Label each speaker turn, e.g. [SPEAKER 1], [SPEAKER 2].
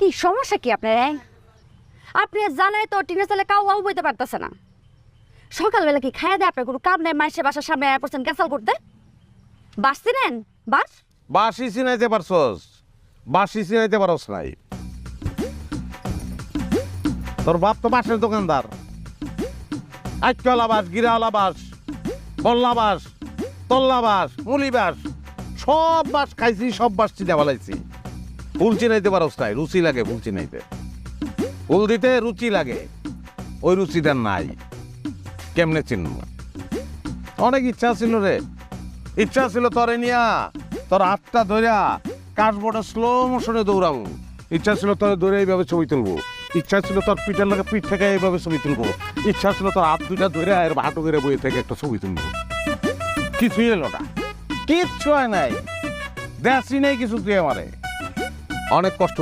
[SPEAKER 1] কি সমস্যা কি আপনার? আপনি জানাই তো টিনের ছেলে কাউ বইতে পারতেছে না। সকালবেলা কি খাইয়া দেয় আপনার কোনো কাম নেই? মাসের বাসার সামনে পড়ছেন ক্যান্সেল করতে। বাস চিনেন? বাস
[SPEAKER 2] বাসি চিনাইতে পারছস? বাসি চিনাইতে পারস নাই। তোর বাপ তো বাসের দোকানদার। আজকালা বাস, গিরাওয়ালা বাস, বল্লা বাস, তল্লা বাস, মুলি বাস, সব বাস খাইছি, সব বাস চিনে ফেলাইছি। ফুল চিনাইতে পারস নাই। রুচি লাগে ফুল চিনাইতে। ফুল দিতে রুচি লাগে, ওই রুচিটা নাই। কেমনে চিনব? অনেক ইচ্ছা ছিল রে, ইচ্ছা ছিল তরে নিয়া তোর হাতটা ধরিয়া কাশবোর্ডে স্লো মোশনে দৌড়াবো। ইচ্ছা ছিল তোর ধরে এইভাবে ছবি তুলবো। ইচ্ছা ছিল তোর পিঠের লাগে পিঠ থেকে এইভাবে ছবি তুলবো। ইচ্ছা ছিল তোর হাত দুইটা ধরে আর হাঁটু করে বইয়ে থেকে একটা ছবি তুলবো। কিছুই এলো না, কিচ্ছু হয় নাই। দেখি নাই কিছু তুই আমারে। অনেক কষ্ট